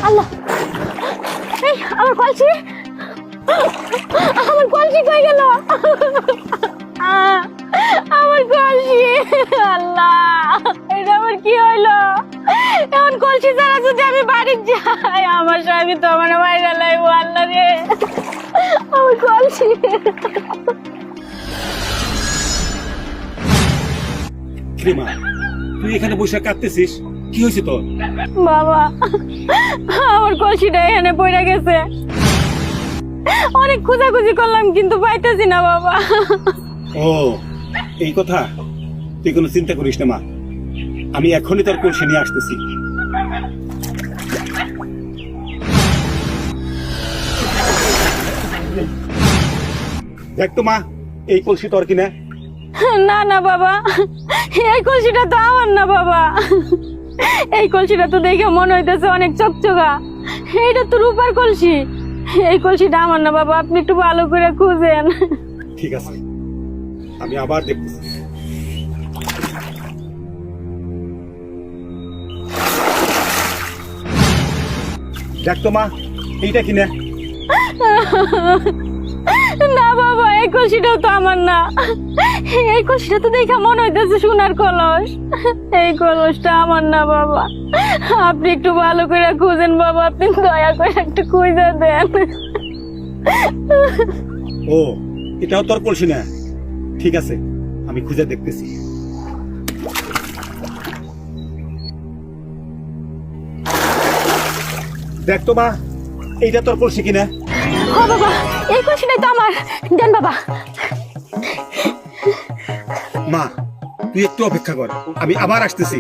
আল্লাহ, এই আমার কলসি, আমার কলসি কই গেল? আমার কলসি, আল্লাহ এটা আমার কি হইলো? এখন কলসি ছাড়া যদি আমি বাড়ি যাই, আমার স্বামী তো আমার মাইরা লাইবো। আল্লাহ রে, আমার কলসি। মা, তুই এখানে বসে কাঁদতেছিস, কি হয়েছে তোর? বাবা, আমার কলসিটা এখানে পড়ে গেছে। অনেক খোঁজাখুঁজি করলাম কিন্তু পাইতেছি না বাবা। ও এই কথা, তুই কোনো চিন্তা করিস না মা, আমি এখনই তোর কলসি নিয়ে আসতেছি। দেখ তো মা, এই কলসি তোর কিনা? না না বাবা, এই কলসিটা তো আমার না বাবা। এই কলসিটা তো দেখে মনে হইতেছে অনেক চকচকা। এইটা তো রূপার কলসি। এই কলসিটা আমার না বাবা, আপনি একটু ভালো করে খুঁজেন। ঠিক আছে, আমি আবার দেখতেছি। দেখ তো মা, এইটা কিনা? না বাবা, এই কলসিটাও তো আমার না। এই কলসিটা তো দেখে মনে হইতেছে সোনার কলস। এই কলসটা আমার না বাবা, আপনি একটু ভালো করে খুঁজেন বাবা, আপনি দয়া করে একটু খুঁজে দেন। ও এটাও তোর কলসি না? ঠিক আছে, আমি খুঁজে দেখতেছি। দেখ তো মা, এইটা তোর কলসি কিনা? ও বাবা, এই কলসিটাই তো আমার, দেন বাবা। মা তুই একটু অপেক্ষা কর, আমি আবার আসতেছি।